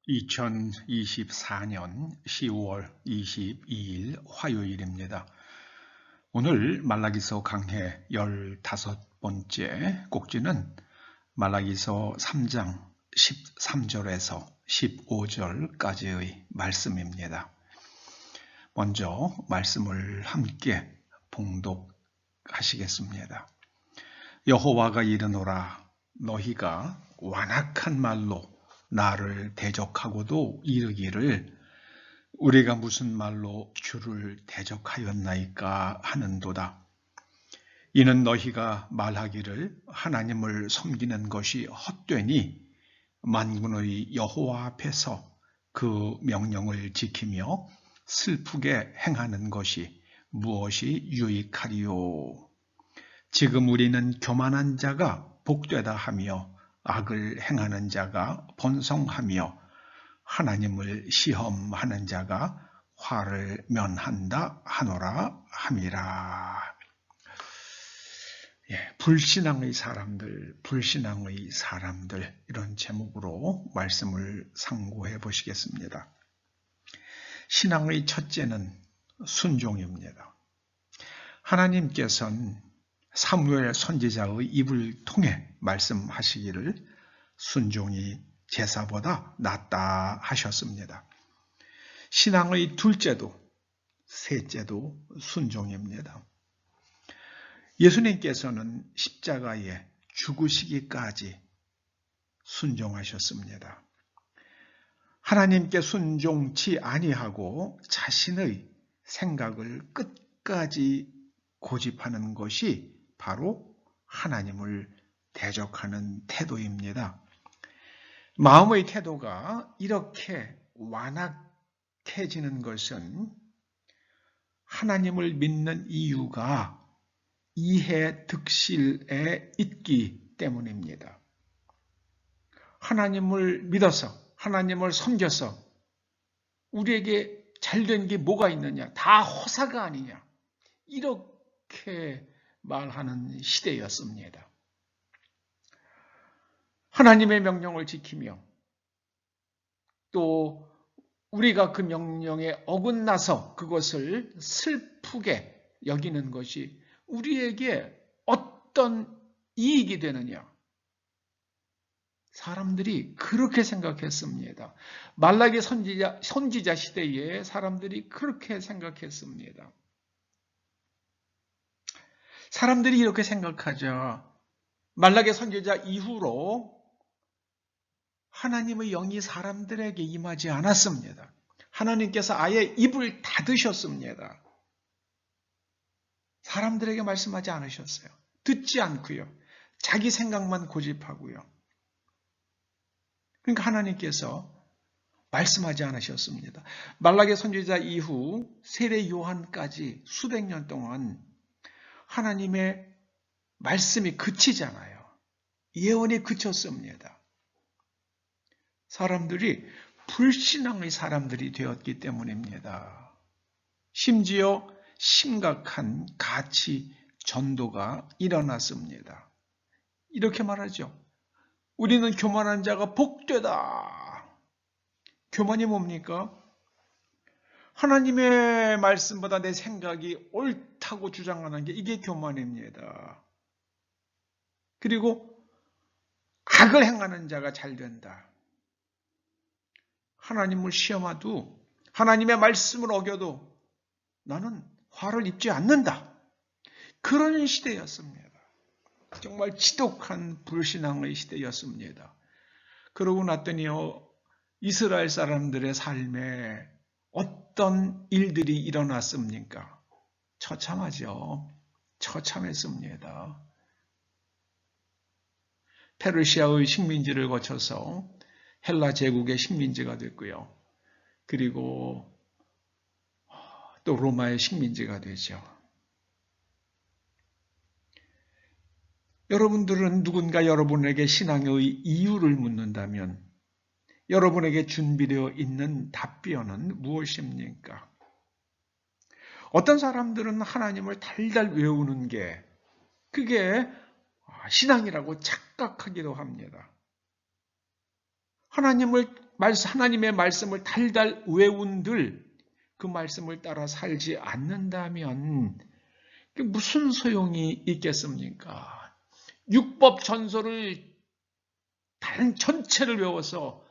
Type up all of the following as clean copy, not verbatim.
2024년 10월 22일 화요일입니다. 오늘 말라기서 강해 15번째 꼭지는 말라기서 3장 13절에서 15절까지의 말씀입니다. 먼저 말씀을 함께 봉독하시겠습니다. 여호와가 이르노라, 너희가 완악한 말로 나를 대적하고도 이르기를 우리가 무슨 말로 주를 대적하였나이까 하는도다. 이는 너희가 말하기를 하나님을 섬기는 것이 헛되니 만군의 여호와 앞에서 그 명령을 지키며 슬프게 행하는 것이 무엇이 유익하리요. 지금 우리는 교만한 자가 복되다 하며 악을 행하는 자가 번성하며 하나님을 시험하는 자가 화를 면한다 하노라 함이라. 불신앙의 사람들, 불신앙의 사람들, 이런 제목으로 말씀을 상고해 보시겠습니다. 신앙의 첫째는 순종입니다. 하나님께서는 사무엘 선지자의 입을 통해 말씀하시기를 순종이 제사보다 낫다 하셨습니다. 신앙의 둘째도 셋째도 순종입니다. 예수님께서는 십자가에 죽으시기까지 순종하셨습니다. 하나님께 순종치 아니하고 자신의 생각을 끝까지 고집하는 것이 바로 하나님을 대적하는 태도입니다. 마음의 태도가 이렇게 완악해지는 것은 하나님을 믿는 이유가 이해 득실에 있기 때문입니다. 하나님을 믿어서, 하나님을 섬겨서 우리에게 잘된 게 뭐가 있느냐? 다 허사가 아니냐? 이렇게 말하는 시대였습니다. 하나님의 명령을 지키며 또 우리가 그 명령에 어긋나서 그것을 슬프게 여기는 것이 우리에게 어떤 이익이 되느냐? 사람들이 그렇게 생각했습니다. 말라기 선지자 시대에 사람들이 그렇게 생각했습니다. 사람들이 이렇게 생각하죠. 말라기 선지자 이후로 하나님의 영이 사람들에게 임하지 않았습니다. 하나님께서 아예 입을 닫으셨습니다. 사람들에게 말씀하지 않으셨어요. 듣지 않고요. 자기 생각만 고집하고요. 그러니까 하나님께서 말씀하지 않으셨습니다. 말라기 선지자 이후 세례 요한까지 수백 년 동안 하나님의 말씀이 그치잖아요. 예언이 그쳤습니다. 사람들이 불신앙의 사람들이 되었기 때문입니다. 심지어 심각한 가치 전도가 일어났습니다. 이렇게 말하죠. 우리는 교만한 자가 복되다. 교만이 뭡니까? 하나님의 말씀보다 내 생각이 옳다고 주장하는 게 이게 교만입니다. 그리고 악을 행하는 자가 잘 된다. 하나님을 시험하도 하나님의 말씀을 어겨도 나는 화를 입지 않는다. 그런 시대였습니다. 정말 지독한 불신앙의 시대였습니다. 그러고 났더니요, 이스라엘 사람들의 삶에 어떤 일들이 일어났습니까? 처참하죠. 처참했습니다. 페르시아의 식민지를 거쳐서 헬라 제국의 식민지가 됐고요. 그리고 또 로마의 식민지가 되죠. 여러분들은 누군가 여러분에게 신앙의 이유를 묻는다면 여러분에게 준비되어 있는 답변은 무엇입니까? 어떤 사람들은 하나님을 달달 외우는 게 그게 신앙이라고 착각하기도 합니다. 하나님을 하나님의 말씀을 달달 외운들 그 말씀을 따라 살지 않는다면 무슨 소용이 있겠습니까? 율법 전설을 다른 전체를 외워서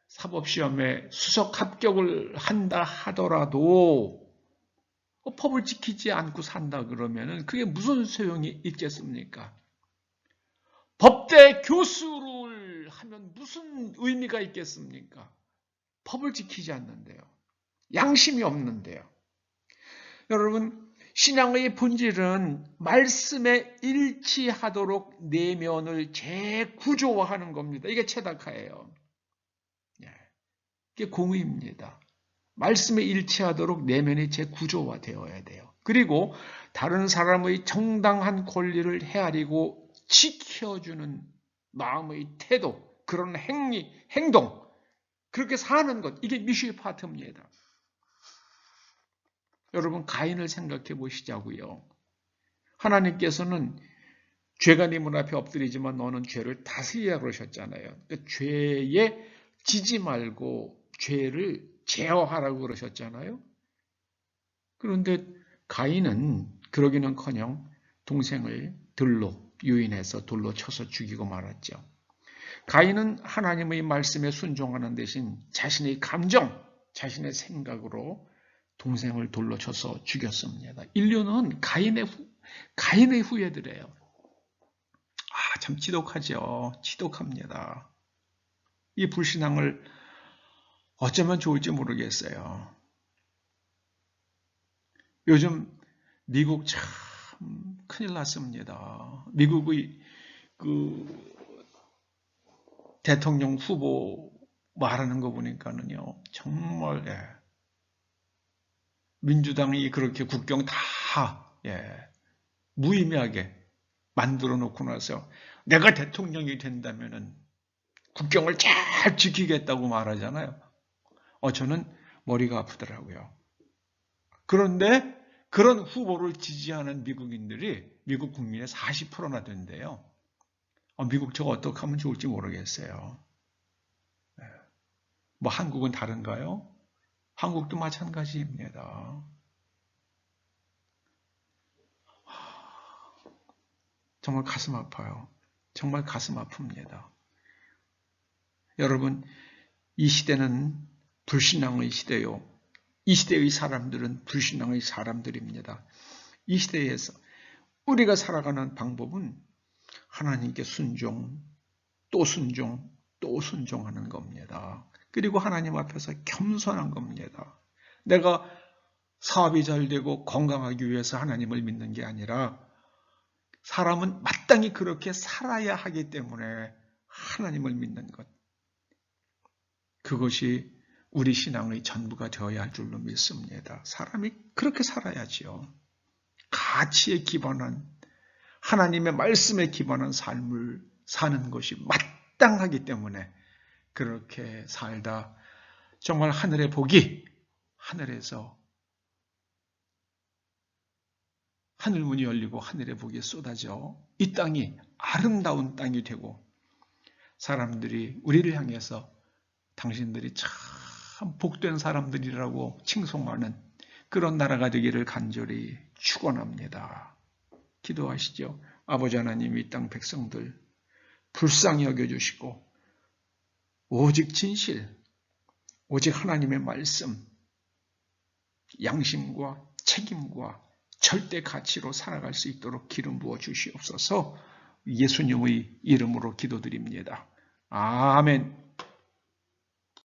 사법시험에 수석 합격을 한다 하더라도 법을 지키지 않고 산다 그러면 그게 무슨 소용이 있겠습니까? 법대 교수를 하면 무슨 의미가 있겠습니까? 법을 지키지 않는데요. 양심이 없는데요. 여러분, 신앙의 본질은 말씀에 일치하도록 내면을 재구조화하는 겁니다. 이게 체다카예요. 이게 공의입니다. 말씀에 일치하도록 내면이 재구조화되어야 돼요. 그리고 다른 사람의 정당한 권리를 헤아리고 지켜주는 마음의 태도, 그런 행동, 그렇게 사는 것, 이게 미슈파트입니다. 여러분, 가인을 생각해 보시자고요. 하나님께서는 죄가 네 문 앞에 엎드리지만 너는 죄를 다스리라 그러셨잖아요. 그러니까 죄에 지지 말고 죄를 제어하라고 그러셨잖아요. 그런데 가인은 그러기는커녕 동생을 유인해서 돌로 쳐서 죽이고 말았죠. 가인은 하나님의 말씀에 순종하는 대신 자신의 감정, 자신의 생각으로 동생을 돌로 쳐서 죽였습니다. 인류는 가인의 후예들이에요. 참 지독하죠. 지독합니다. 이 불신앙을 어쩌면 좋을지 모르겠어요. 요즘 미국 참 큰일 났습니다. 미국의 대통령 후보 말하는 거 보니까는요, 정말 민주당이 그렇게 국경 다 무의미하게 만들어 놓고 나서 내가 대통령이 된다면은 국경을 잘 지키겠다고 말하잖아요. 저는 머리가 아프더라고요. 그런데 그런 후보를 지지하는 미국 국민의 40%나 된대요. 미국 저거 어떻게 하면 좋을지 모르겠어요. 뭐 한국은 다른가요? 한국도 마찬가지입니다. 정말 가슴 아파요. 정말 가슴 아픕니다. 여러분, 이 시대는 불신앙의 시대요. 이 시대의 사람들은 불신앙의 사람들입니다. 이 시대에서 우리가 살아가는 방법은 하나님께 순종, 또 순종, 또 순종하는 겁니다. 그리고 하나님 앞에서 겸손한 겁니다. 내가 사업이 잘 되고 건강하기 위해서 하나님을 믿는 게 아니라 사람은 마땅히 그렇게 살아야 하기 때문에 하나님을 믿는 것. 그것이 우리 신앙의 전부가 되어야 할 줄로 믿습니다. 사람이 그렇게 살아야지요. 가치에 기반한 하나님의 말씀에 기반한 삶을 사는 것이 마땅하기 때문에 그렇게 살다 정말 하늘의 복이 하늘에서 하늘문이 열리고 하늘의 복이 쏟아져 이 땅이 아름다운 땅이 되고 사람들이 우리를 향해서 당신들이 참 복된 사람들이라고 칭송하는 그런 나라가 되기를 간절히 축원합니다. 기도하시죠. 아버지 하나님, 이 땅 백성들 불쌍히 여겨주시고 오직 진실, 오직 하나님의 말씀, 양심과 책임과 절대 가치로 살아갈 수 있도록 기름 부어 주시옵소서. 예수님의 이름으로 기도드립니다. 아멘.